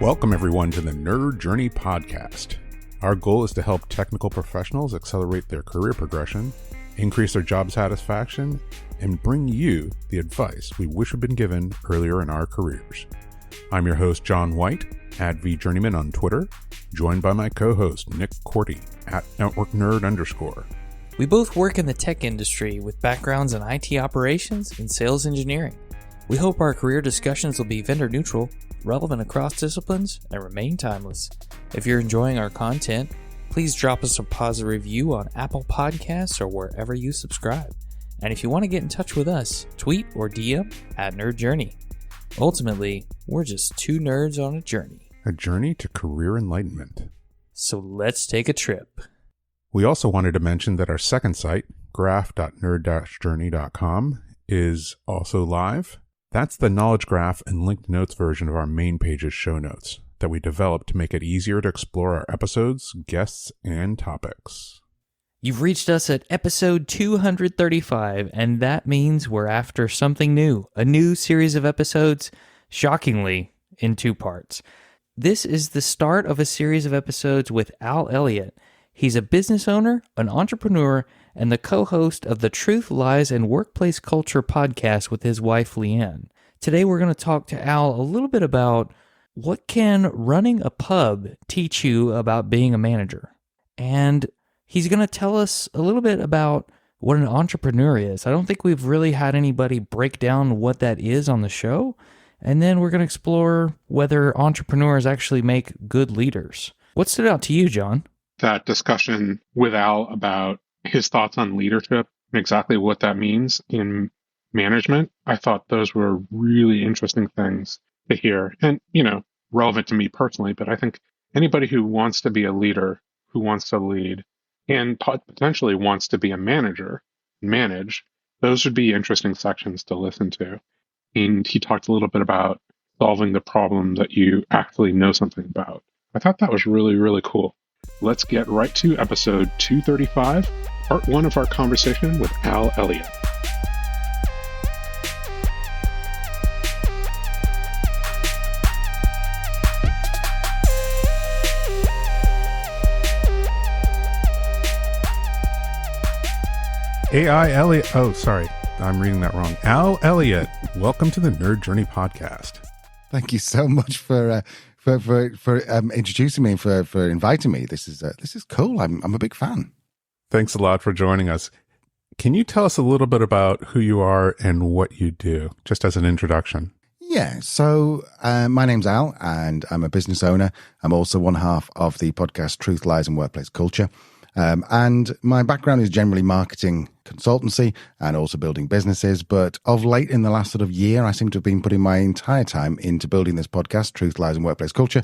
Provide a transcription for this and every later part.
Welcome, everyone, to the Nerd Journey Podcast. Our goal is to help technical professionals accelerate their career progression, increase their job satisfaction, and bring you the advice we wish had been given earlier in our careers. I'm your host, John White, at VJourneyman on Twitter, joined by my co-host, Nick Corti, at NetworkNerd_. We both work in the tech industry with backgrounds in IT operations and sales engineering. We hope our career discussions will be vendor neutral, relevant across disciplines, and remain timeless. If you're enjoying our content, please drop us a positive review on Apple Podcasts or wherever you subscribe. And if you want to get in touch with us, tweet or DM at Nerd Journey. Ultimately, we're just two nerds on a journey. A journey to career enlightenment. So let's take a trip. We also wanted to mention that our second site, graph.nerd-journey.com, is also live. That's the knowledge graph and linked notes version of our main page's show notes that we developed to make it easier to explore our episodes, guests, and topics. You've reached us at episode 235, and that means we're after something new, a new series of episodes, shockingly, in two parts. This is the start of a series of episodes with Al Elliott. He's a business owner, an entrepreneur, and the co-host of the Truth, Lies, and Workplace Culture podcast with his wife, Leanne. Today, we're going to talk to Al a little bit about what can running a pub teach you about being a manager. And he's going to tell us a little bit about what an entrepreneur is. I don't think we've really had anybody break down what that is on the show. And then we're going to explore whether entrepreneurs actually make good leaders. What stood out to you, John? That discussion with Al about his thoughts on leadership and exactly what that means in management. I thought those were really interesting things to hear and, relevant to me personally, but I think anybody who wants to be a leader, who wants to lead, and potentially wants to be a manager, manage, those would be interesting sections to listen to. And he talked a little bit about solving the problem that you actually know something about. I thought that was really, really cool. Let's get right to episode 235, part one of our conversation with Al Elliott. AI Elliott. Oh, sorry. I'm reading that wrong. Al Elliott, welcome to the Nerd Journey Podcast. Thank you so much for introducing me and for inviting me. This is cool. I'm a big fan. Thanks a lot for joining us. Can you tell us a little bit about who you are and what you do, just as an introduction? Yeah. So my name's Al, and I'm a business owner. I'm also one half of the podcast Truth, Lies, and Workplace Culture. And my background is generally marketing consultancy and also building businesses. But of late, in the last sort of year, I seem to have been putting my entire time into building this podcast, Truth, Lies, and Workplace Culture,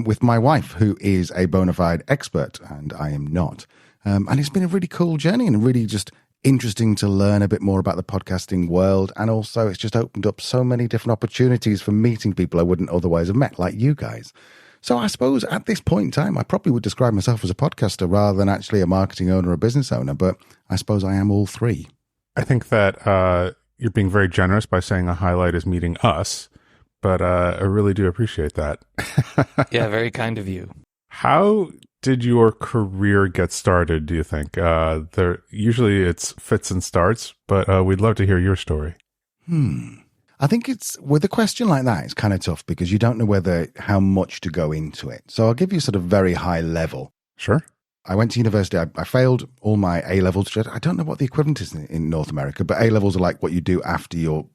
with my wife, who is a bona fide expert, and I am not. And it's been a really cool journey and really just interesting to learn a bit more about the podcasting world. And also, it's just opened up so many different opportunities for meeting people I wouldn't otherwise have met, like you guys. So I suppose at this point in time, I probably would describe myself as a podcaster rather than actually a marketing owner or a business owner, but I suppose I am all three. I think that you're being very generous by saying a highlight is meeting us, but I really do appreciate that. Yeah, very kind of you. How did your career get started, do you think? Usually it's fits and starts, but we'd love to hear your story. I think it's with a question like that, it's kind of tough because you don't know how much to go into it. So I'll give you sort of very high level. Sure. I went to university. I failed all my A-levels. I don't know what the equivalent is in North America, but A-levels are like what you do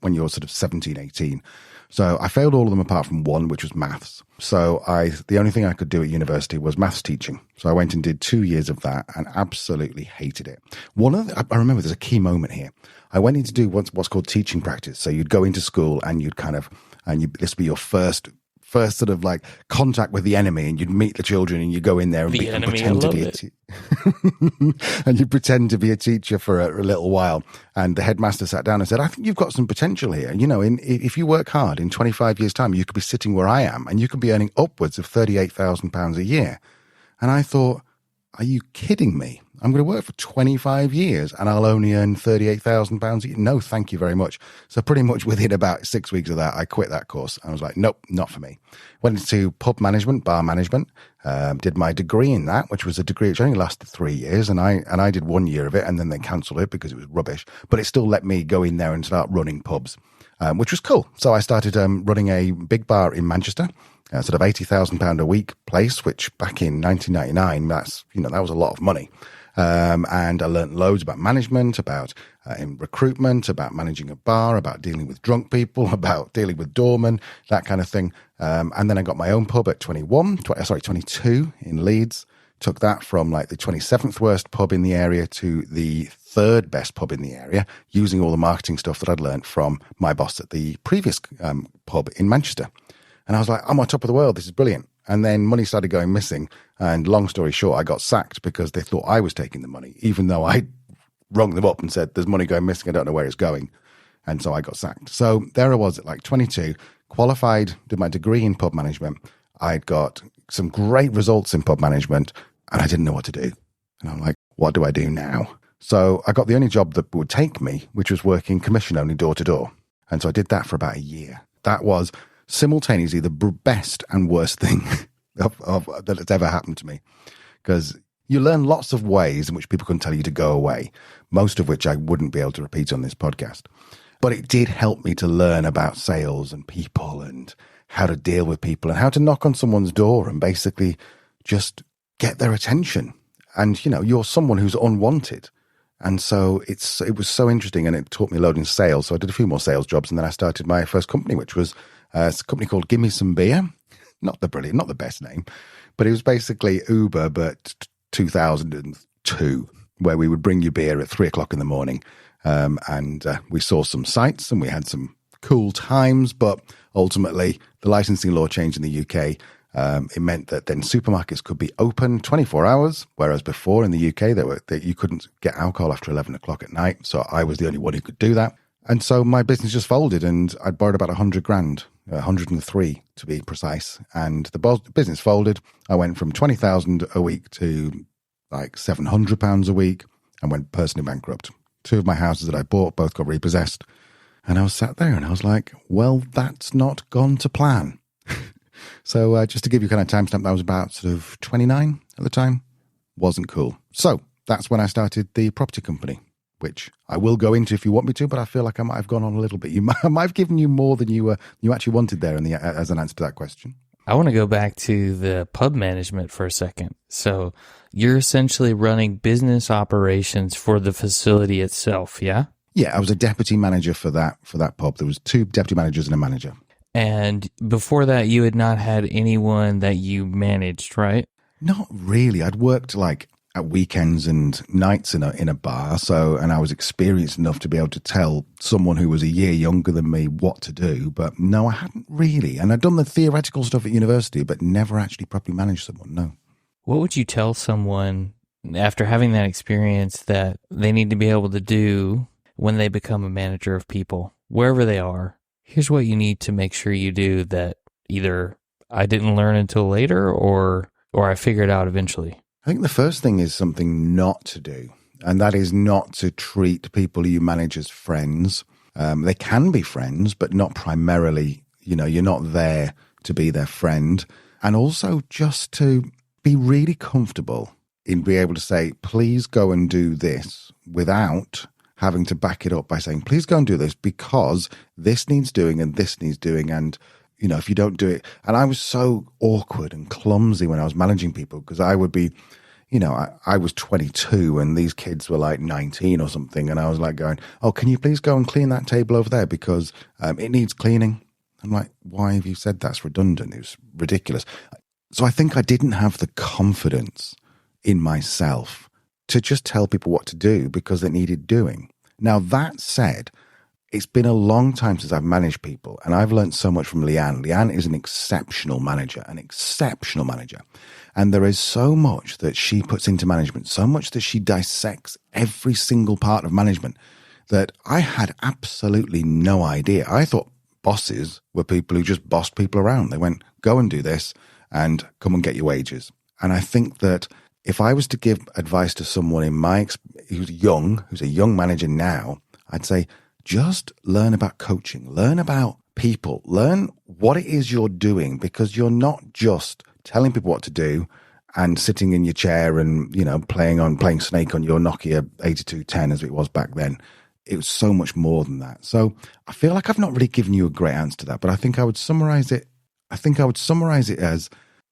when you're sort of 17, 18. So I failed all of them apart from one, which was maths. So the only thing I could do at university was maths teaching. So I went and did 2 years of that and absolutely hated it. I remember there's a key moment here. I went in to do what's called teaching practice. So you'd go into school and this would be your first sort of like contact with the enemy, and you'd meet the children and you go in there and pretend to be and you pretend to be a teacher for a little while. And the headmaster sat down and said, I think you've got some potential here. If you work hard, in 25 years time, you could be sitting where I am and you could be earning upwards of £38,000 a year. And I thought, are you kidding me? I'm going to work for 25 years and I'll only earn £38,000 a year. No, thank you very much. So pretty much within about 6 weeks of that, I quit that course. I was like, nope, not for me. Went into pub management, bar management, did my degree in that, which was a degree which only lasted 3 years. And I did 1 year of it and then they cancelled it because it was rubbish. But it still let me go in there and start running pubs, which was cool. So I started running a big bar in Manchester. Sort of £80,000 a week place, which back in 1999, that was a lot of money. And I learned loads about management, about in recruitment, about managing a bar, about dealing with drunk people, about dealing with doormen, that kind of thing. And then I got my own pub at 22 in Leeds. Took that from like the 27th worst pub in the area to the third best pub in the area, using all the marketing stuff that I'd learned from my boss at the previous pub in Manchester. And I was like, I'm on top of the world. This is brilliant. And then money started going missing. And long story short, I got sacked because they thought I was taking the money, even though I rung them up and said, there's money going missing. I don't know where it's going. And so I got sacked. So there I was at like 22, qualified, did my degree in pub management. I'd got some great results in pub management and I didn't know what to do. And I'm like, what do I do now? So I got the only job that would take me, which was working commission only door to door. And so I did that for about a year. That was simultaneously the best and worst thing that has ever happened to me, because you learn lots of ways in which people can tell you to go away, most of which I wouldn't be able to repeat on this podcast. But it did help me to learn about sales and people and how to deal with people and how to knock on someone's door and basically just get their attention. And, you're someone who's unwanted. And so it was so interesting and it taught me a load in sales. So I did a few more sales jobs and then I started my first company, which was a company called Gimme Some Beer. Not the best name, but it was basically Uber, but 2002, where we would bring you beer at 3:00 in the morning. And we saw some sights and we had some cool times, but ultimately the licensing law changed in the UK. It meant that then supermarkets could be open 24 hours, whereas before in the UK that you couldn't get alcohol after 11 o'clock at night. So I was the only one who could do that. And so my business just folded and I'd borrowed about 100 grand, 103 to be precise. And the business folded. I went from 20,000 a week to like £700 a week and went personally bankrupt. 2 of my houses that I bought both got repossessed. And I was sat there and I was like, well, that's not gone to plan. So just to give you kind of timestamp, that was about sort of 29 at the time. Wasn't cool. So that's when I started the property company, which I will go into if you want me to, but I feel like I might have gone on a little bit. I might have given you more than you actually wanted there as an answer to that question. I want to go back to the pub management for a second. So you're essentially running business operations for the facility itself, yeah? Yeah, I was a deputy manager for that pub. There was 2 deputy managers and a manager. And before that, you had not had anyone that you managed, right? Not really. I'd worked like at weekends and nights in a bar, and I was experienced enough to be able to tell someone who was a year younger than me what to do. But no, I hadn't really. And I'd done the theoretical stuff at university, but never actually properly managed someone, no. What would you tell someone after having that experience that they need to be able to do when they become a manager of people, wherever they are? Here's what you need to make sure you do that either I didn't learn until later or I figured out eventually. I think the first thing is something not to do, and that is not to treat people you manage as friends. They can be friends, but not primarily, you're not there to be their friend. And also just to be really comfortable in being able to say, please go and do this without having to back it up by saying, please go and do this because this needs doing and this needs doing. And, if you don't do it. And I was so awkward and clumsy when I was managing people because I would be, I was 22 and these kids were like 19 or something. And I was like going, oh, can you please go and clean that table over there because it needs cleaning. I'm like, why have you said that's redundant? It was ridiculous. So I think I didn't have the confidence in myself to just tell people what to do because it needed doing. Now, that said, it's been a long time since I've managed people, and I've learned so much from Leanne. Leanne is an exceptional manager. And there is so much that she puts into management, so much that she dissects every single part of management that I had absolutely no idea. I thought bosses were people who just bossed people around. They went, go and do this and come and get your wages. And I think that if I was to give advice to someone who's a young manager now, I'd say just learn about coaching, learn about people, learn what it is you're doing, because you're not just telling people what to do and sitting in your chair and, playing Snake on your Nokia 8210 as it was back then. It was so much more than that. So I feel like I've not really given you a great answer to that, but I think I would summarize it. As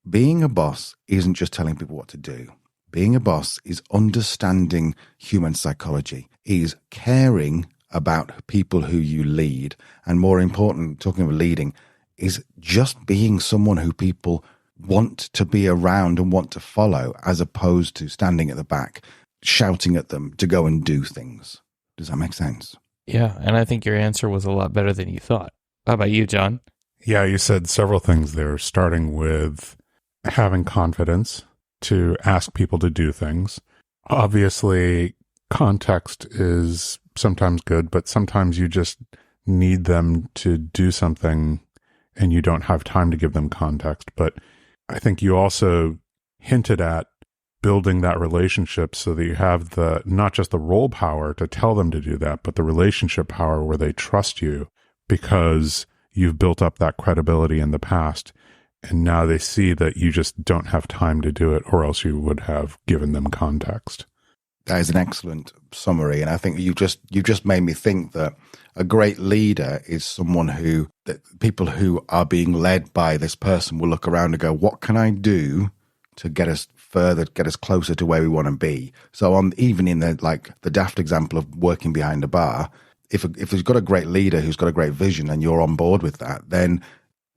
being a boss isn't just telling people what to do. Being a boss is understanding human psychology, is caring about people who you lead. And more important, talking of leading, is just being someone who people want to be around and want to follow, as opposed to standing at the back, shouting at them to go and do things. Does that make sense? Yeah, and I think your answer was a lot better than you thought. How about you, John? Yeah, you said several things there, starting with having confidence to ask people to do things. Obviously, context is sometimes good, but sometimes you just need them to do something and you don't have time to give them context. But I think you also hinted at building that relationship so that you have not just the role power to tell them to do that, but the relationship power where they trust you because you've built up that credibility in the past. And now they see that you just don't have time to do it, or else you would have given them context. That is an excellent summary. And I think you just made me think that a great leader is someone that people who are being led by this person will look around and go, what can I do to get us further, get us closer to where we want to be? So even in the daft example of working behind a bar, if you've got a great leader who's got a great vision and you're on board with that, then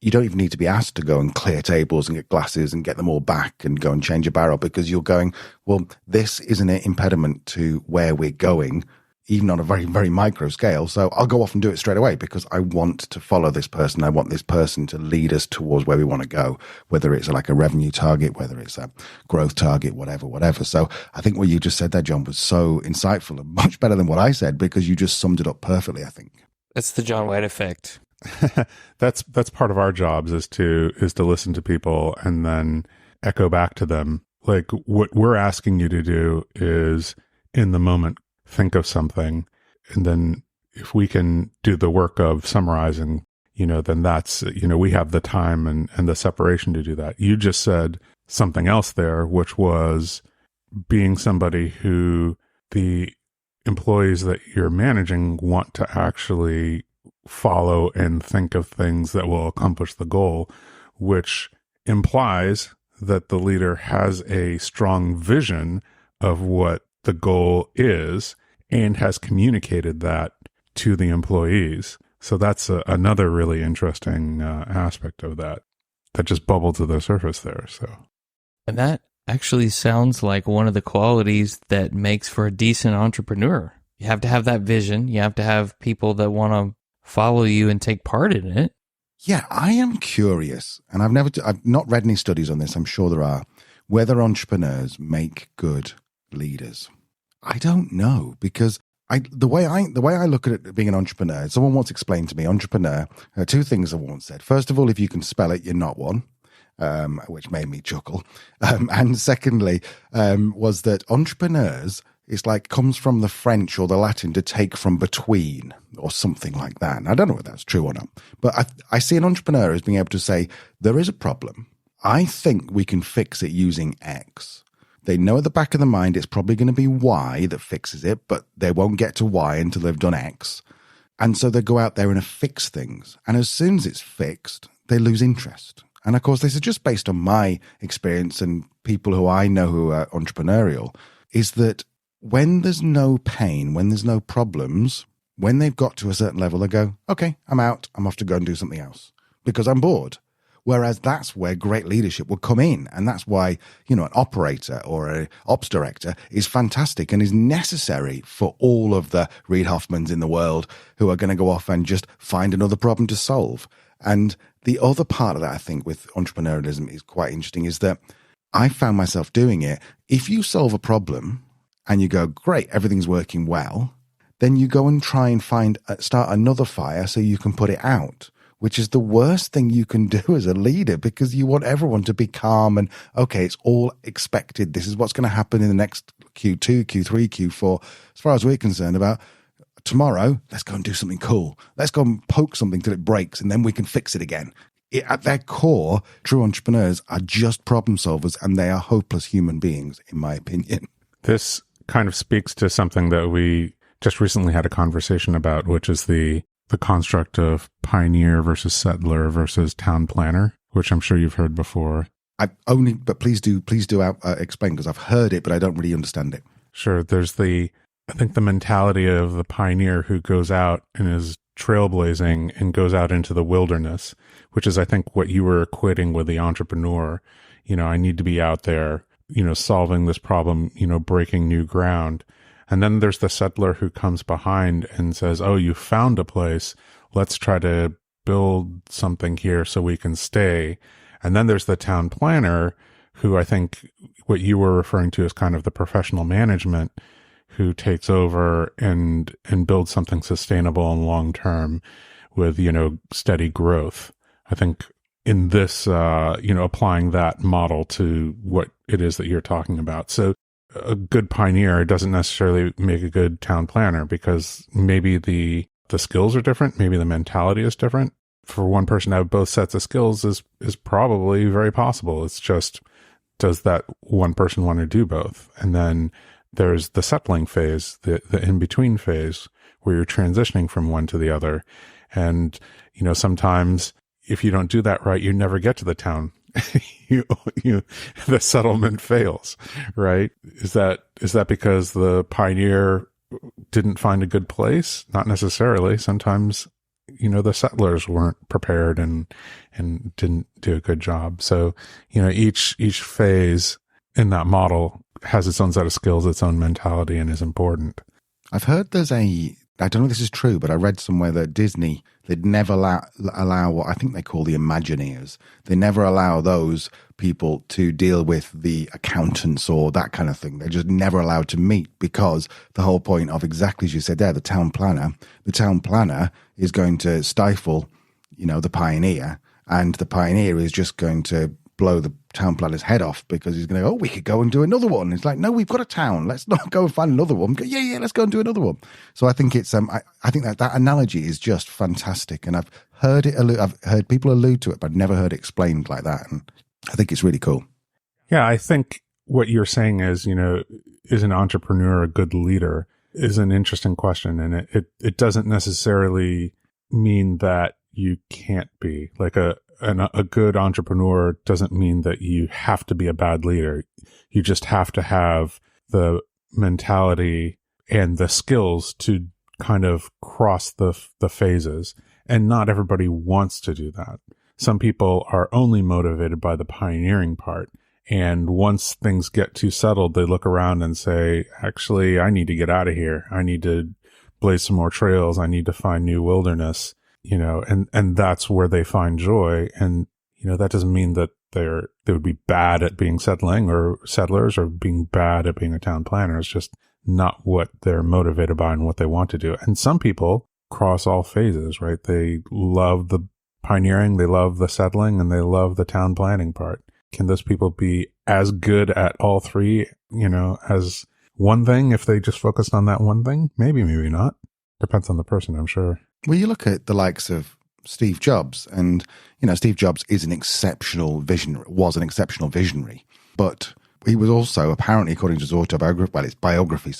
you don't even need to be asked to go and clear tables and get glasses and get them all back and go and change a barrel, because you're going, well, this isn't an impediment to where we're going, even on a very, very micro scale. So I'll go off and do it straight away because I want to follow this person. I want this person to lead us towards where we want to go, whether it's like a revenue target, whether it's a growth target, whatever. So I think what you just said there, John, was so insightful and much better than what I said, because you just summed it up perfectly, I think. That's the John White effect. That's part of our jobs is to listen to people and then echo back to them. Like, what we're asking you to do is, in the moment, think of something, and then if we can do the work of summarizing, then that's, we have the time and the separation to do that. You just said something else there, which was being somebody who the employees that you're managing want to actually follow and think of things that will accomplish the goal, which implies that the leader has a strong vision of what the goal is and has communicated that to the employees. So that's another really interesting aspect of that just bubbled to the surface there. So, and that actually sounds like one of the qualities that makes for a decent entrepreneur. You have to have that vision. You have to have people that want to follow you and take part in it. Yeah, I am curious, and I've not read any studies on this. I'm sure there are, whether entrepreneurs make good leaders. I don't know, because the way I look at it, being an entrepreneur, someone once explained to me, entrepreneur, two things I once said. First of all, if you can spell it, you're not one, which made me chuckle. And secondly, was that entrepreneurs, it's like comes from the French or the Latin to take from between or something like that. And I don't know if that's true or not, but I see an entrepreneur as being able to say, there is a problem. I think we can fix it using X. They know at the back of the mind it's probably going to be Y that fixes it, but they won't get to Y until they've done X. And so they go out there and fix things. And as soon as it's fixed, they lose interest. And of course, this is just based on my experience and people who I know who are entrepreneurial, is that when there's no pain, when there's no problems, when they've got to a certain level, they go, okay, I'm out. I'm off to go and do something else because I'm bored. Whereas that's where great leadership will come in. And that's why, an operator or an ops director is fantastic and is necessary for all of the Reid Hoffmans in the world who are going to go off and just find another problem to solve. And the other part of that, I think, with entrepreneurialism is quite interesting, is that I found myself doing it. If you solve a problem and you go, great, everything's working well, then you go and try and start another fire so you can put it out. which is the worst thing you can do as a leader, because you want everyone to be calm and, okay, it's all expected. This is what's going to happen in the next Q2, Q3, Q4. As far as we're concerned about tomorrow, let's go and do something cool. Let's go and poke something till it breaks, and then we can fix it again. At their core, true entrepreneurs are just problem solvers, and they are hopeless human beings, in my opinion. This kind of speaks to something that we just recently had a conversation about, which is the construct of pioneer versus settler versus town planner, which I'm sure you've heard before. But please do explain, because I've heard it, but I don't really understand it. Sure. There's I think the mentality of the pioneer who goes out and is trailblazing and goes out into the wilderness, which is, I think, what you were equating with the entrepreneur. I need to be out there, solving this problem, breaking new ground. And then there's the settler who comes behind and says, oh, you found a place. Let's try to build something here so we can stay. And then there's the town planner, who I think what you were referring to as kind of the professional management, who takes over and builds something sustainable and long-term with, steady growth. I think in this, applying that model to what it is that you're talking about. So a good pioneer doesn't necessarily make a good town planner, because maybe the skills are different. Maybe the mentality is different. For one person to have both sets of skills is probably very possible. It's just, does that one person want to do both? And then there's the settling phase, the in-between phase, where you're transitioning from one to the other. And, sometimes if you don't do that right, you never get to the town. The settlement fails, right? Is that because the pioneer didn't find a good place? Not necessarily. Sometimes, the settlers weren't prepared and didn't do a good job. So, each phase in that model has its own set of skills, its own mentality, and is important. I've heard I don't know if this is true, but I read somewhere that Disney, they'd never allow what I think they call the Imagineers. They never allow those people to deal with the accountants or that kind of thing. They're just never allowed to meet, because the whole point of, exactly as you said there, the town planner is going to stifle, the pioneer, and the pioneer is just going to blow the town planner's head off, because he's going to go, oh, we could go and do another one. It's like, no, we've got a town. Let's not go and find another one. Go, yeah, let's go and do another one. So I think it's I think that analogy is just fantastic, and I've heard people allude to it, but I've never heard it explained like that, and I think it's really cool. Yeah, I think what you're saying is, is an entrepreneur a good leader is an interesting question, and it doesn't necessarily mean that you can't be. Like a good entrepreneur doesn't mean that you have to be a bad leader. You just have to have the mentality and the skills to kind of cross the phases. And not everybody wants to do that. Some people are only motivated by the pioneering part. And once things get too settled, they look around and say, actually, I need to get out of here. I need to blaze some more trails. I need to find new wilderness. And that's where they find joy. And, that doesn't mean that they would be bad at being settling or settlers or being bad at being a town planner. It's just not what they're motivated by and what they want to do. And some people cross all phases, right? They love the pioneering, they love the settling, and they love the town planning part. Can those people be as good at all three, as one thing if they just focused on that one thing? Maybe, maybe not. Depends on the person, I'm sure. Well, you look at the likes of Steve Jobs, and, Steve Jobs was an exceptional visionary, but he was also apparently, according to his biography,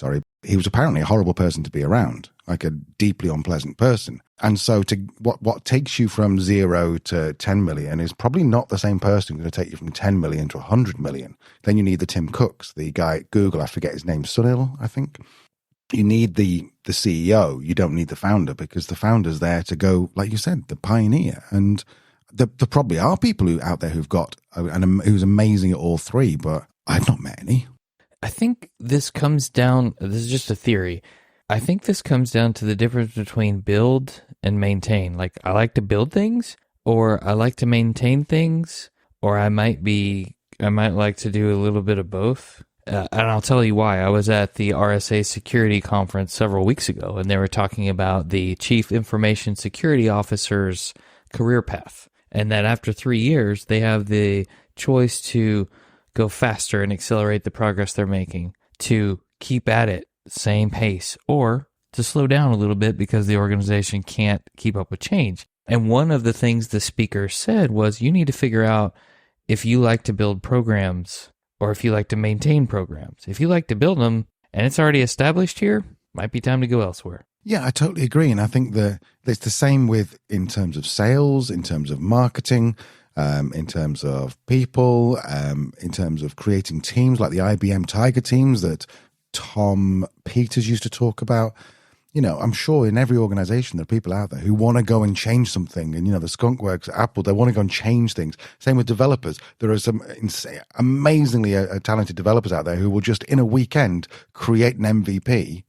he was apparently a horrible person to be around, like a deeply unpleasant person. And so what takes you from 0 to 10 million is probably not the same person going to take you from 10 million to 100 million. Then you need the Tim Cooks, the guy at Google, I forget his name, Sunil, I think. You need the CEO. You don't need the founder, because the founder's there to go, like you said, the pioneer. And there probably are people out there who's amazing at all three, but I've not met any. I think this comes down, this is just a theory. I think this comes down to the difference between build and maintain. Like, I like to build things, or I like to maintain things, or I might like to do a little bit of both. And I'll tell you why. I was at the RSA Security Conference several weeks ago, and they were talking about the Chief Information Security Officer's career path. And that after 3 years, they have the choice to go faster and accelerate the progress they're making, to keep at it, same pace, or to slow down a little bit because the organization can't keep up with change. And one of the things the speaker said was you need to figure out if you like to build programs or if you like to maintain programs. If you like to build them and it's already established here, might be time to go elsewhere. Yeah, I totally agree. And I think that it's the same in terms of sales, in terms of marketing, in terms of people, in terms of creating teams like the IBM Tiger teams that Tom Peters used to talk about. You know, I'm sure in every organization there are people out there who want to go and change something. And, you know, the Skunk Works at Apple, they want to go and change things. Same with developers. There are some amazingly talented developers out there who will just in a weekend create an MVP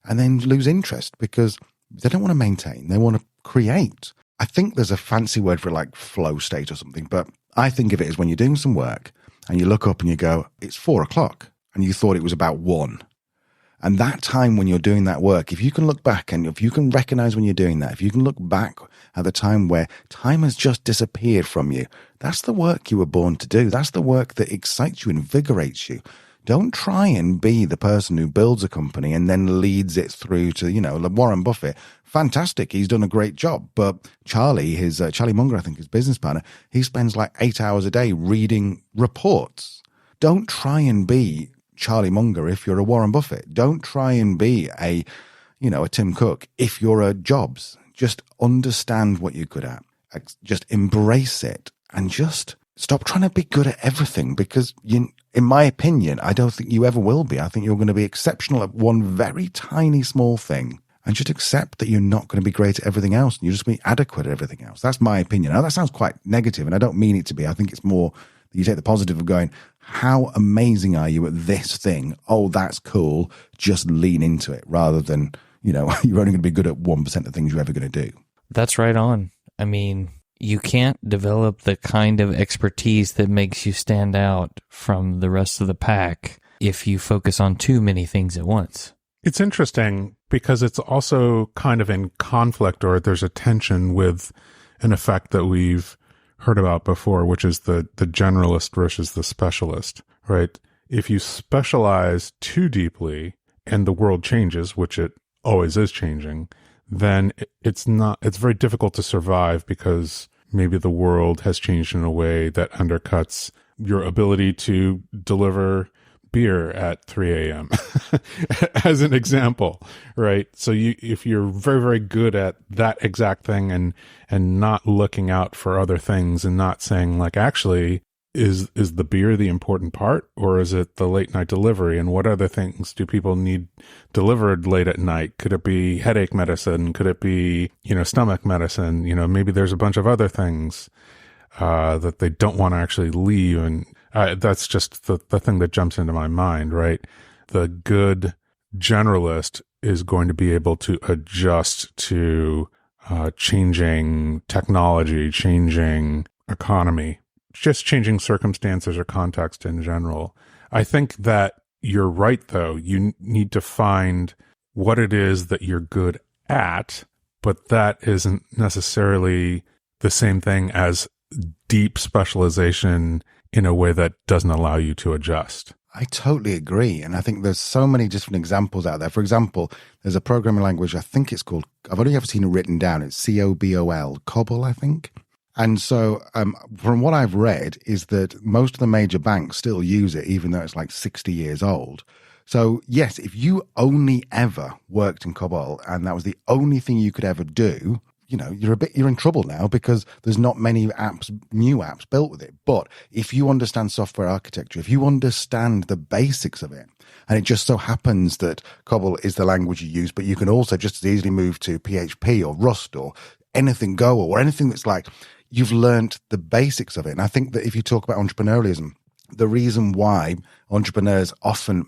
and then lose interest because they don't want to maintain. They want to create. I think there's a fancy word for it, like flow state or something. But I think of it as when you're doing some work and you look up and you go, it's 4:00 and you thought it was about 1. And that time when you're doing that work, if you can look back and if you can recognize when you're doing that, if you can look back at the time where time has just disappeared from you, that's the work you were born to do. That's the work that excites you, invigorates you. Don't try and be the person who builds a company and then leads it through to, you know, Warren Buffett. Fantastic. He's done a great job. But Charlie Munger, I think his business partner, he spends like 8 hours a day reading reports. Don't try and be Charlie Munger if you're a Warren Buffett. Don't try and be a Tim Cook if you're a Jobs. Just understand what you're good at. Just embrace it and just stop trying to be good at everything because in my opinion, I don't think you ever will be. I think you're going to be exceptional at one very tiny small thing and just accept that you're not going to be great at everything else and you're just going to be adequate at everything else. That's my opinion. Now, that sounds quite negative and I don't mean it to be. I think it's more that you take the positive of going, how amazing are you at this thing? Oh, that's cool. Just lean into it rather than, you know, you're only going to be good at 1% of things you're ever going to do. That's right on. I mean, you can't develop the kind of expertise that makes you stand out from the rest of the pack if you focus on too many things at once. It's interesting because it's also kind of in conflict or there's a tension with an effect that we've heard about before, which is the generalist versus the specialist, right? If you specialize too deeply and the world changes, which it always is changing, then it's very difficult to survive because maybe the world has changed in a way that undercuts your ability to deliver beer at 3 a.m. as an example, right? So if you're very, very good at that exact thing and not looking out for other things and not saying like, actually, is the beer the important part or is it the late night delivery? And what other things do people need delivered late at night? Could it be headache medicine? Could it be, stomach medicine? Maybe there's a bunch of other things that they don't want to actually leave. And that's just the thing that jumps into my mind, right? The good generalist is going to be able to adjust to changing technology, changing economy, just changing circumstances or context in general. I think that you're right, though. You need to find what it is that you're good at, but that isn't necessarily the same thing as deep specialization in a way that doesn't allow you to adjust. I totally agree. And I think there's so many different examples out there. For example, there's a programming language, I think it's called, I've only ever seen it written down. It's COBOL, I think. And so from what I've read is that most of the major banks still use it, even though it's like 60 years old. So yes, if you only ever worked in COBOL and that was the only thing you could ever do, you're in trouble now because there's not many new apps built with it. But if you understand software architecture, if you understand the basics of it, and it just so happens that COBOL is the language you use, but you can also just as easily move to PHP or Rust or anything Go or anything that's like, you've learned the basics of it. And I think that if you talk about entrepreneurialism, the reason why entrepreneurs often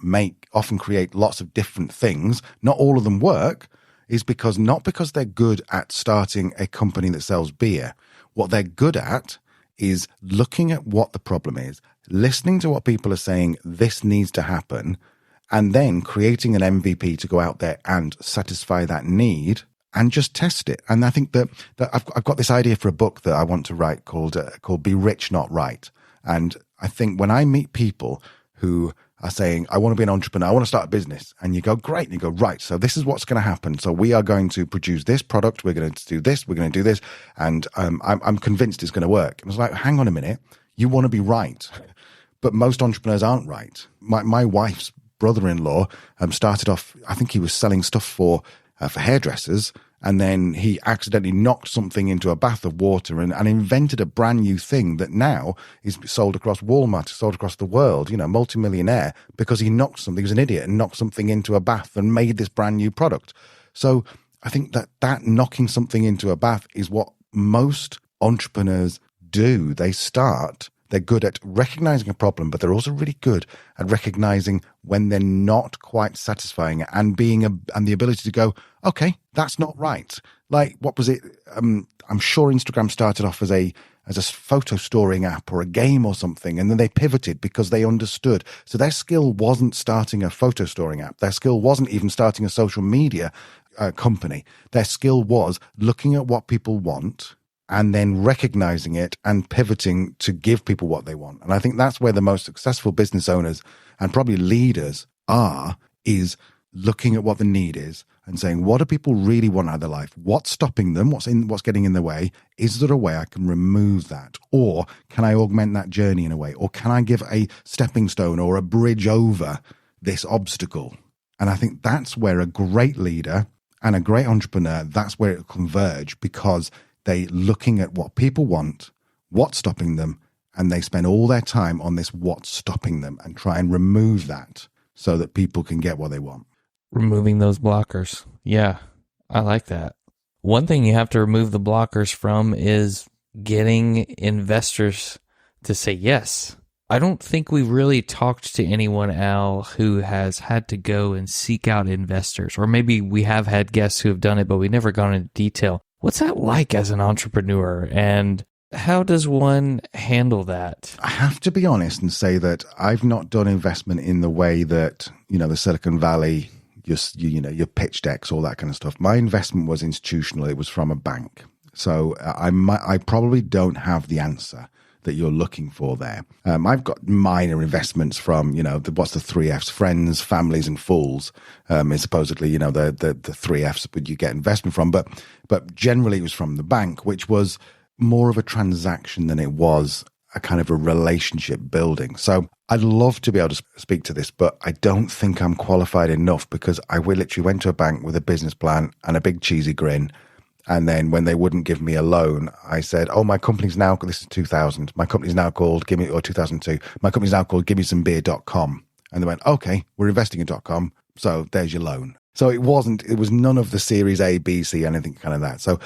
create lots of different things, not all of them work, is not because they're good at starting a company that sells beer. What they're good at is looking at what the problem is, listening to what people are saying, this needs to happen, and then creating an MVP to go out there and satisfy that need and just test it. And I think that I've got this idea for a book that I want to write called Be Rich, Not Right. And I think when I meet people who are saying, I want to be an entrepreneur, I want to start a business, and you go, great, and you go, right, so this is what's going to happen. So we are going to produce this product, we're going to do this, we're going to do this, and I'm convinced it's going to work. And I was like, hang on a minute, you want to be right. But most entrepreneurs aren't right. My wife's brother-in-law started off, I think he was selling stuff for hairdressers, and then he accidentally knocked something into a bath of water and invented a brand new thing that now is sold across Walmart, sold across the world, multimillionaire, because he knocked something, he was an idiot, and knocked something into a bath and made this brand new product. So I think that knocking something into a bath is what most entrepreneurs do. They're good at recognizing a problem, but they're also really good at recognizing when they're not quite satisfying and and the ability to go, okay, that's not right. Like, what was it? I'm sure Instagram started off as a photo storing app or a game or something, and then they pivoted because they understood. So their skill wasn't starting a photo storing app. Their skill wasn't even starting a social media company. Their skill was looking at what people want and then recognizing it and pivoting to give people what they want. And I think that's where the most successful business owners and probably leaders is looking at what the need is and saying, what do people really want out of their life? What's stopping them? What's getting in their way? Is there a way I can remove that? Or can I augment that journey in a way? Or can I give a stepping stone or a bridge over this obstacle? And I think that's where a great leader and a great entrepreneur, that's where it'll converge, because they looking at what people want, what's stopping them, and they spend all their time on this what's stopping them and try and remove that so that people can get what they want. Removing those blockers. Yeah, I like that. One thing you have to remove the blockers from is getting investors to say yes. I don't think we really talked to anyone, Al, who has had to go and seek out investors. Or maybe we have had guests who have done it, but we never gone into detail. What's that like as an entrepreneur, and how does one handle that? I have to be honest and say that I've not done investment in the way that, the Silicon Valley, your pitch decks, all that kind of stuff. My investment was institutional. It was from a bank. So I probably don't have the answer that you're looking for there. I've got minor investments from, what's the 3 Fs, friends, families, and fools. Is supposedly, the 3 Fs that you get investment from. But generally it was from the bank, which was more of a transaction than it was a kind of a relationship building. So I'd love to be able to speak to this, but I don't think I'm qualified enough, because I literally went to a bank with a business plan and a big cheesy grin. And then when they wouldn't give me a loan, I said, oh, my company's now, this is 2000. My company's now called, or 2002. My company's now called givemesomebeer.com. And they went, okay, we're investing in .com. So there's your loan. So it was none of the series A, B, C, anything kind of that. So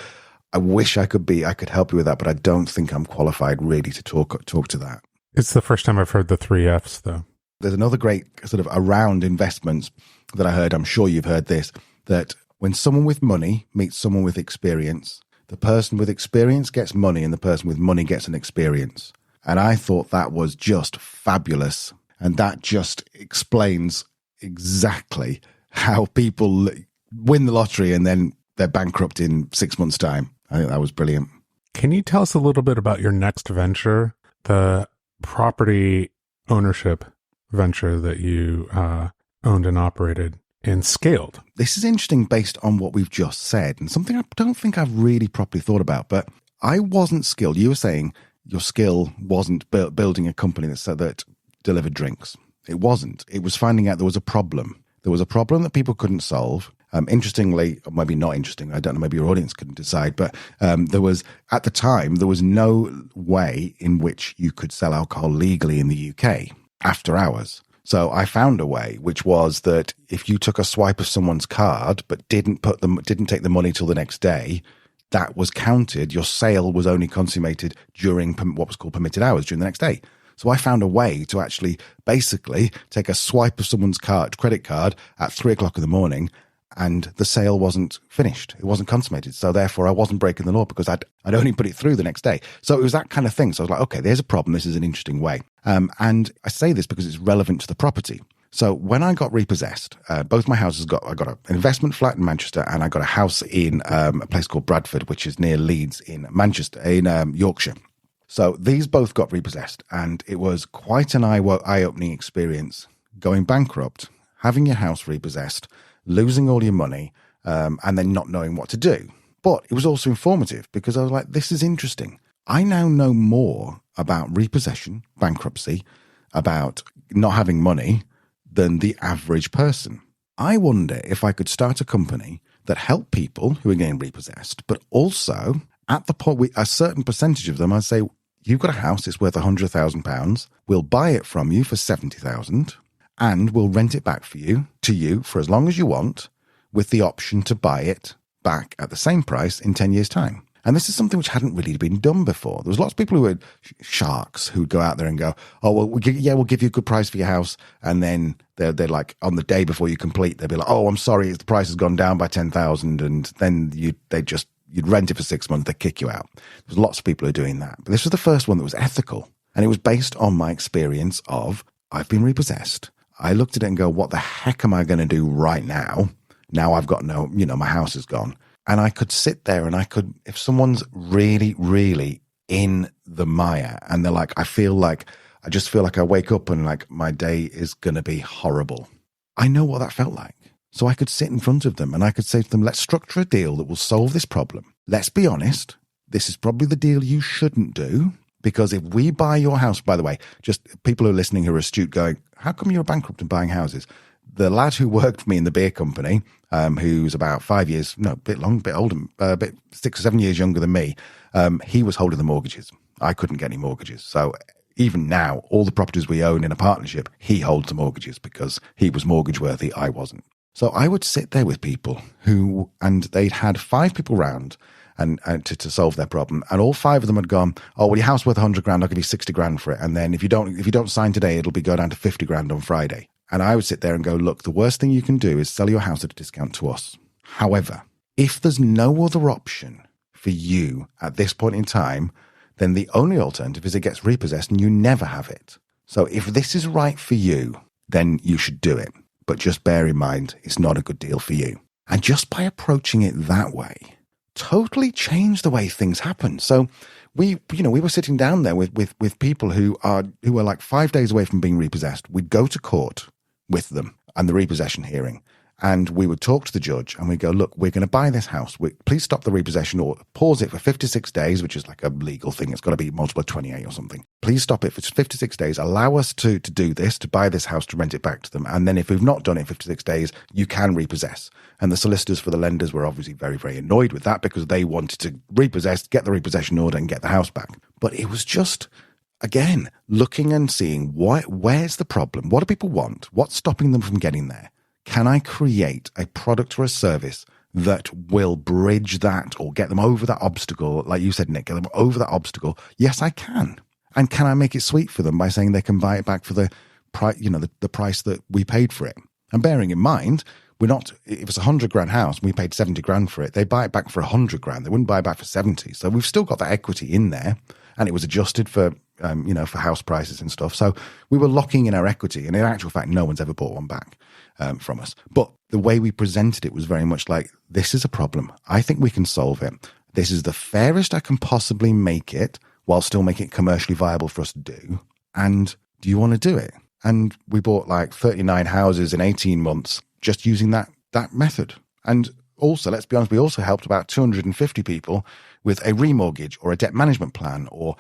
I wish I could help you with that, but I don't think I'm qualified really to talk to that. It's the first time I've heard the 3 Fs though. There's another great sort of around investments that I heard. I'm sure you've heard this, that when someone with money meets someone with experience, the person with experience gets money and the person with money gets an experience. And I thought that was just fabulous. And that just explains exactly how people win the lottery and then they're bankrupt in 6 months' time. I think that was brilliant. Can you tell us a little bit about your next venture, the property ownership venture that you owned and operated and scaled? This is interesting based on what we've just said, and something I don't think I've really properly thought about, but I wasn't skilled. You were saying your skill wasn't building a company that delivered drinks. It wasn't. It was finding out there was a problem. There was a problem that people couldn't solve. Interestingly, or maybe not interesting, I don't know, maybe your audience couldn't decide, but at the time, there was no way in which you could sell alcohol legally in the UK after hours. So I found a way, which was that if you took a swipe of someone's card but didn't take the money till the next day, that was counted. Your sale was only consummated during what was called permitted hours during the next day. So I found a way to actually basically take a swipe of someone's credit card at 3 o'clock in the morning and the sale wasn't finished. It wasn't consummated. So therefore I wasn't breaking the law because I'd only put it through the next day. So it was that kind of thing. So I was like, okay, there's a problem. This is an interesting way. And I say this because it's relevant to the property. So when I got repossessed, both my houses I got an investment flat in Manchester, and I got a house in a place called Bradford, which is near Leeds in Manchester, in Yorkshire. So these both got repossessed, and it was quite an eye-opening experience going bankrupt, having your house repossessed, losing all your money, and then not knowing what to do. But it was also informative because I was like, this is interesting. I now know more about repossession, bankruptcy, about not having money than the average person. I wonder if I could start a company that helped people who are getting repossessed, but also at the point, a certain percentage of them, I'd say, you've got a house, it's worth £100,000. We'll buy it from you for £70,000 and we'll rent it back to you for as long as you want, with the option to buy it back at the same price in 10 years' time. And this is something which hadn't really been done before. There was lots of people who were sharks who'd go out there and go, oh, well, we'll give you a good price for your house. And then they're like, on the day before you complete, they'll be like, oh, I'm sorry, the price has gone down by 10,000. And then you'd rent it for 6 months, they'd kick you out. There's lots of people who are doing that. But this was the first one that was ethical. And it was based on my experience of, I've been repossessed. I looked at it and go, what the heck am I going to do right now? Now I've got my house is gone. And I could sit there and if someone's really, really in the mire and they're like, I just feel like I wake up and like my day is going to be horrible. I know what that felt like. So I could sit in front of them and I could say to them, let's structure a deal that will solve this problem. Let's be honest. This is probably the deal you shouldn't do, because if we buy your house, by the way, just people who are listening who are astute going, how come you're bankrupt and buying houses? The lad who worked for me in the beer company, who's about 5 years, no, a bit older, 6 or 7 years younger than me, he was holding the mortgages. I couldn't get any mortgages. So even now, all the properties we own in a partnership, he holds the mortgages because he was mortgage worthy, I wasn't. So I would sit there with people and they'd had 5 people round and to solve their problem. And all 5 of them had gone, oh, well, your house worth 100 grand, I'll give you 60 grand for it. And then if you don't sign today, it'll go down to 50 grand on Friday. And I would sit there and go, look, the worst thing you can do is sell your house at a discount to us. However, if there's no other option for you at this point in time, then the only alternative is it gets repossessed and you never have it. So if this is right for you, then you should do it. But just bear in mind, it's not a good deal for you. And just by approaching it that way, totally changed the way things happen. So we were sitting down there with people who were like 5 days away from being repossessed. We'd go to court with them and the repossession hearing. And we would talk to the judge and we'd go, look, we're going to buy this house. Please stop the repossession or pause it for 56 days, which is like a legal thing. It's got to be multiple of 28 or something. Please stop it for 56 days. Allow us to do this, to buy this house, to rent it back to them. And then if we've not done it in 56 days, you can repossess. And the solicitors for the lenders were obviously very, very annoyed with that because they wanted to repossess, get the repossession order and get the house back. But it was just, again, looking and seeing where's the problem? What do people want? What's stopping them from getting there? Can I create a product or a service that will bridge that or get them over that obstacle? Like you said, Nick, get them over that obstacle. Yes, I can. And can I make it sweet for them by saying they can buy it back for the price that we paid for it? And bearing in mind, if it's $100 grand house and we paid 70 grand for it, they buy it back for 100 grand. They wouldn't buy it back for 70. So we've still got that equity in there, and it was adjusted for house prices and stuff. So we were locking in our equity, and in actual fact, no one's ever bought one back from us. But the way we presented it was very much like, this is a problem. I think we can solve it. This is the fairest I can possibly make it while still making it commercially viable for us to do. And do you want to do it? And we bought like 39 houses in 18 months just using that method. And also, let's be honest, we also helped about 250 people with a remortgage or a debt management plan or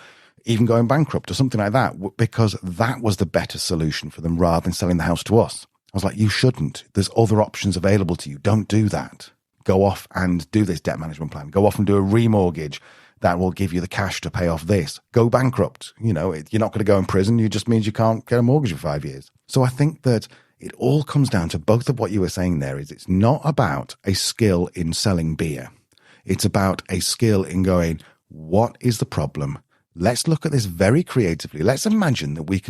even going bankrupt or something like that, because that was the better solution for them rather than selling the house to us. I was like, you shouldn't. There's other options available to you. Don't do that. Go off and do this debt management plan. Go off and do a remortgage that will give you the cash to pay off this. Go bankrupt. You're not going to go in prison. It just means you can't get a mortgage for 5 years. So I think that it all comes down to both of what you were saying there is it's not about a skill in selling beer. It's about a skill in going, what is the problem? Let's look at this very creatively. Let's imagine that we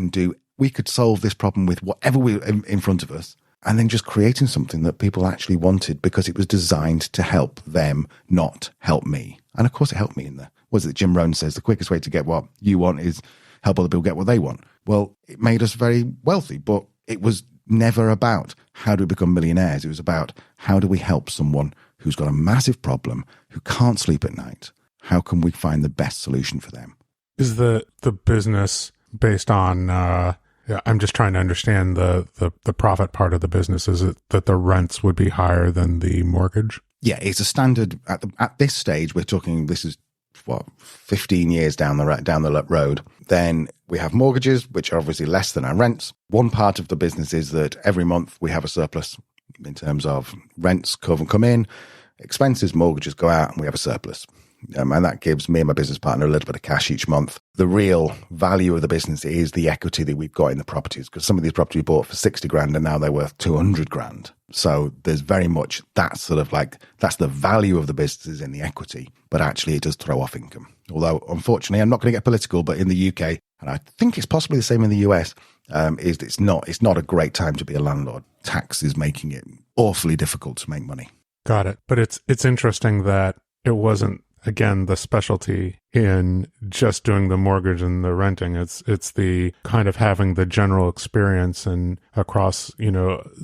could solve this problem with whatever we in front of us. and then just creating something that people actually wanted because it was designed to help them, not help me. And of course it helped me in there. What is it Jim Rohn says, the quickest way to get what you want is help other people get what they want. Well, it made us very wealthy, but it was never about how do we become millionaires. It was about how do we help someone who's got a massive problem, who can't sleep at night. How can we find the best solution for them? Is the business based on, I'm just trying to understand the profit part of the business. Is it that the rents would be higher than the mortgage? Yeah, it's a standard. At this stage, we're talking, this is 15 years down the road. Then we have mortgages, which are obviously less than our rents. One part of the business is that every month we have a surplus in terms of rents come in, expenses, mortgages go out, and we have a surplus. And that gives me and my business partner a little bit of cash each month. The real value of the business is the equity that we've got in the properties, because some of these properties we bought for 60 grand and now they're worth 200 grand. So there's very much that sort of like, that's the value of the business is in the equity, but actually it does throw off income. Although, unfortunately, I'm not going to get political, but in the UK, and I think it's possibly the same in the US, is it's not a great time to be a landlord. Tax is making it awfully difficult to make money. Got it. But it's interesting that it wasn't, again, the specialty in just doing the mortgage and the renting. It's the kind of having the general experience and across,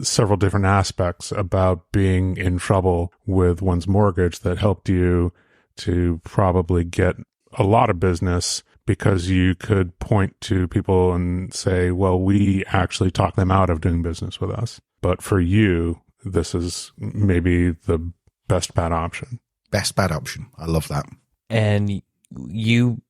several different aspects about being in trouble with one's mortgage that helped you to probably get a lot of business, because you could point to people and say, well, we actually talk them out of doing business with us. But for you, this is maybe the best bad option. Best bad option. I love that. And you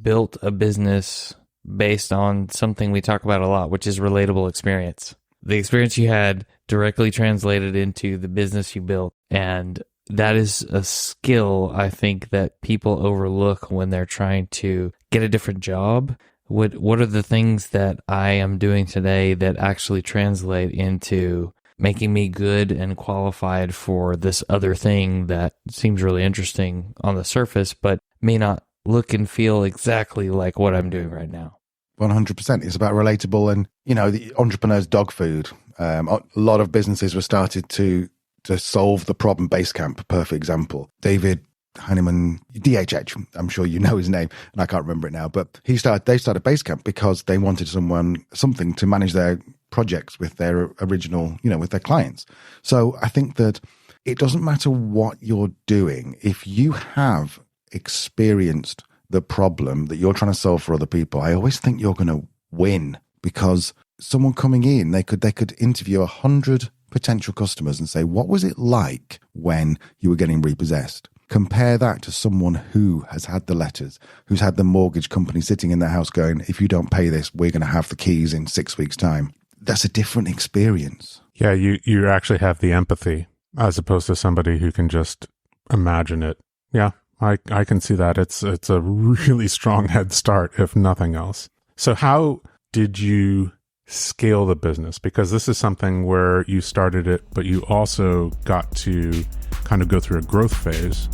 built a business based on something we talk about a lot, which is relatable experience. The experience you had directly translated into the business you built. And that is a skill, I think, that people overlook when they're trying to get a different job. What are the things that I am doing today that actually translate into making me good and qualified for this other thing that seems really interesting on the surface, but may not look and feel exactly like what I'm doing right now? 100%. It's about relatable and, the entrepreneur's dog food. A lot of businesses were started to solve the problem. Basecamp, a perfect example. David Heinemann, DHH, I'm sure you know his name, and I can't remember it now, but they started Basecamp because they wanted something to manage their projects with their original, with their clients. So I think that it doesn't matter what you're doing. If you have experienced the problem that you're trying to solve for other people, I always think you're going to win, because someone coming in, they could interview 100 potential customers and say, what was it like when you were getting repossessed? Compare that to someone who has had the letters, who's had the mortgage company sitting in their house going, if you don't pay this, we're going to have the keys in 6 weeks' time. That's a different experience. Yeah, you actually have the empathy as opposed to somebody who can just imagine it. Yeah, I can see that. It's a really strong head start, if nothing else. So how did you scale the business? Because this is something where you started it, but you also got to kind of go through a growth phase.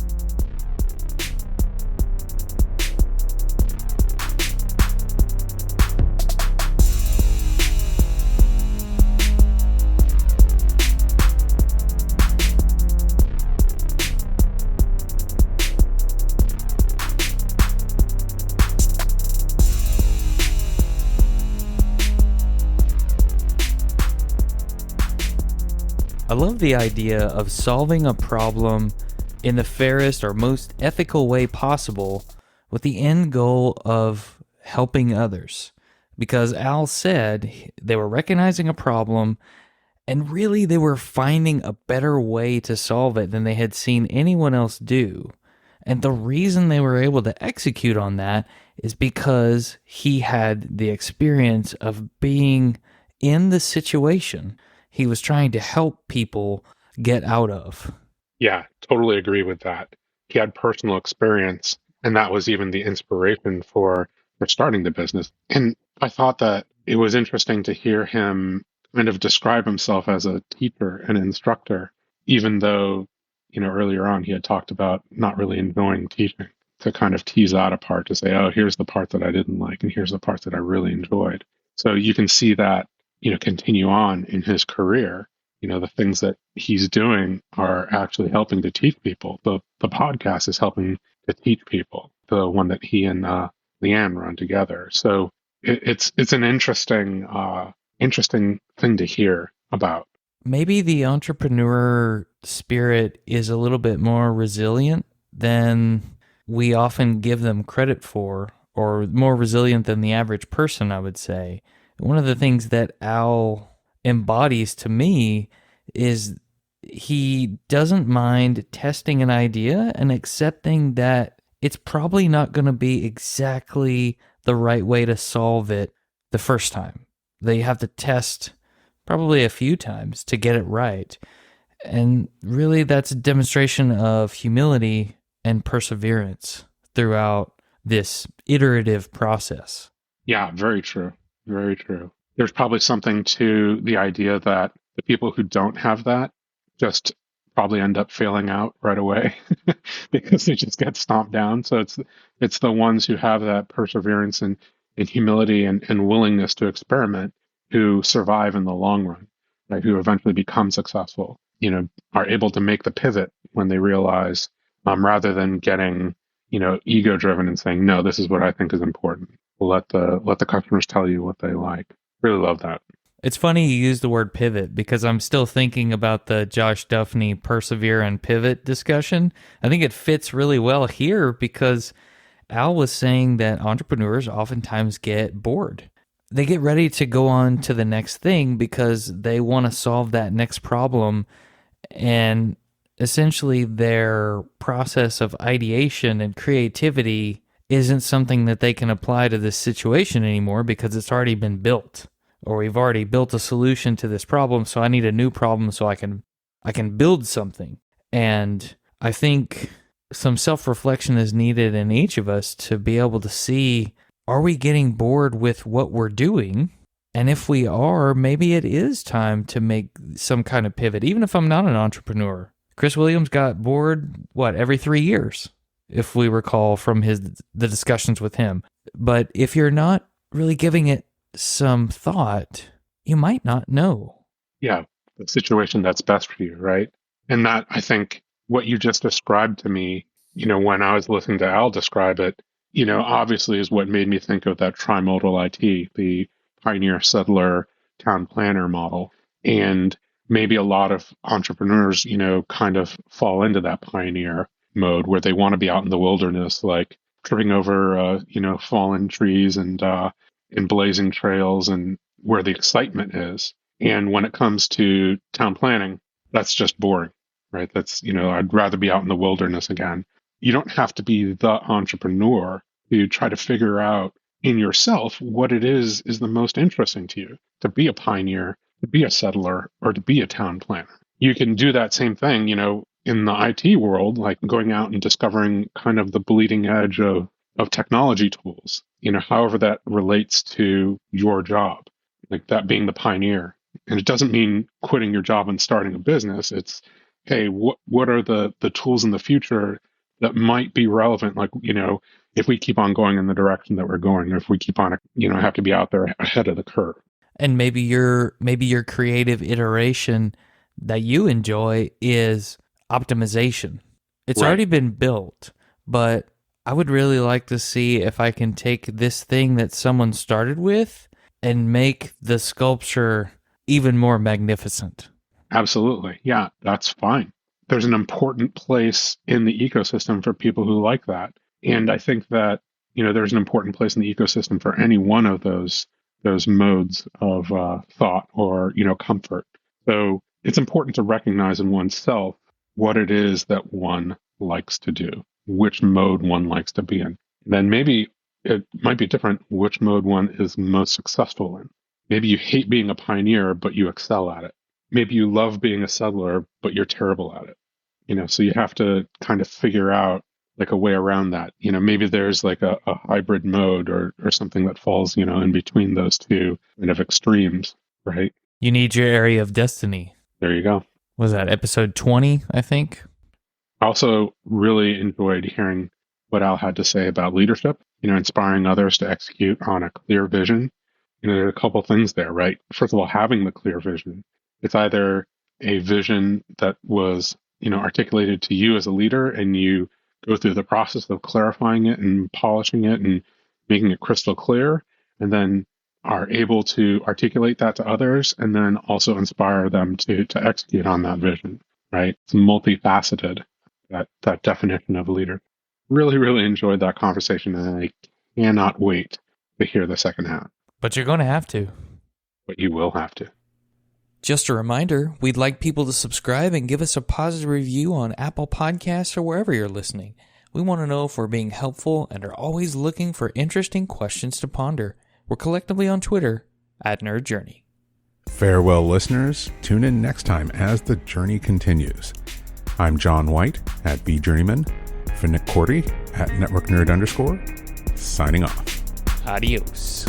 I love the idea of solving a problem in the fairest or most ethical way possible with the end goal of helping others. Because Al said they were recognizing a problem and really they were finding a better way to solve it than they had seen anyone else do. And the reason they were able to execute on that is because he had the experience of being in the situation he was trying to help people get out of. Yeah, totally agree with that. He had personal experience, and that was even the inspiration for starting the business. And I thought that it was interesting to hear him kind of describe himself as a teacher and instructor, even though, earlier on he had talked about not really enjoying teaching, to kind of tease that apart, to say, oh, here's the part that I didn't like, and here's the part that I really enjoyed. So you can see that, continue on in his career. the things that he's doing are actually helping to teach people. The podcast is helping to teach people, the one that he and Leanne run together. So it's an interesting thing to hear about. Maybe the entrepreneur spirit is a little bit more resilient than we often give them credit for, or more resilient than the average person, I would say. One of the things that Al embodies to me is he doesn't mind testing an idea and accepting that it's probably not going to be exactly the right way to solve it the first time. They have to test probably a few times to get it right. And really, that's a demonstration of humility and perseverance throughout this iterative process. Yeah, very true. Very true. There's probably something to the idea that the people who don't have that just probably end up failing out right away because they just get stomped down. So it's the ones who have that perseverance and humility and willingness to experiment who survive in the long run, right? Who eventually become successful, are able to make the pivot when they realize, rather than getting, ego driven and saying, no, this is what I think is important. Let the customers tell you what they like. Really love that. It's funny you use the word pivot because I'm still thinking about the Josh Duffney persevere and pivot discussion. I think it fits really well here because Al was saying that entrepreneurs oftentimes get bored. They get ready to go on to the next thing because they want to solve that next problem, and essentially their process of ideation and creativity isn't something that they can apply to this situation anymore because it's already been built, or we've already built a solution to this problem, so I need a new problem so I can build something. And I think some self-reflection is needed in each of us to be able to see, are we getting bored with what we're doing? And if we are, maybe it is time to make some kind of pivot, even if I'm not an entrepreneur. Chris Williams got bored, every 3 years, if we recall from the discussions with him. But if you're not really giving it some thought, you might not know. Yeah, the situation that's best for you, right? And that, I think, what you just described to me, when I was listening to Al describe it, obviously is what made me think of that trimodal IT, the pioneer, settler, town planner model. And maybe a lot of entrepreneurs, kind of fall into that pioneer mode where they want to be out in the wilderness, like tripping over, fallen trees and blazing trails and where the excitement is. And when it comes to town planning, that's just boring, right? That's, I'd rather be out in the wilderness again. You don't have to be the entrepreneur to try to figure out in yourself what it is the most interesting to you, to be a pioneer, to be a settler, or to be a town planner. You can do that same thing, in the IT world, like going out and discovering kind of the bleeding edge of technology tools, however that relates to your job, like that being the pioneer. And it doesn't mean quitting your job and starting a business. It's, hey, what are the tools in the future that might be relevant? Like, if we keep on going in the direction that we're going, or if we keep on, have to be out there ahead of the curve. And maybe your creative iteration that you enjoy is optimization. It's Right. already been built, but I would really like to see if I can take this thing that someone started with and make the sculpture even more magnificent. Absolutely. Yeah, that's fine. There's an important place in the ecosystem for people who like that. And I think that, there's an important place in the ecosystem for any one of those modes of thought or, comfort. So it's important to recognize in oneself what it is that one likes to do, which mode one likes to be in. Then maybe it might be different which mode one is most successful in. Maybe you hate being a pioneer, but you excel at it. Maybe you love being a settler, but you're terrible at it. So you have to kind of figure out like a way around that. Maybe there's like a hybrid mode or something that falls, in between those two kind of extremes, right? You need your area of destiny. There you go. Was that episode 20, I think? I also really enjoyed hearing what Al had to say about leadership, inspiring others to execute on a clear vision. There are a couple things there, right? First of all, having the clear vision. It's either a vision that was, articulated to you as a leader, and you go through the process of clarifying it and polishing it and making it crystal clear, and then are able to articulate that to others and then also inspire them to execute on that vision, right? It's multifaceted, that definition of a leader. Really, really enjoyed that conversation, and I cannot wait to hear the second half. But you're going to have to. But you will have to. Just a reminder, we'd like people to subscribe and give us a positive review on Apple Podcasts or wherever you're listening. We want to know if we're being helpful and are always looking for interesting questions to ponder. We're collectively on Twitter @NerdJourney. Farewell, listeners. Tune in next time as the journey continues. I'm John White @BJourneyman, for Nick Cordy @NetworkNerd_, signing off. Adios.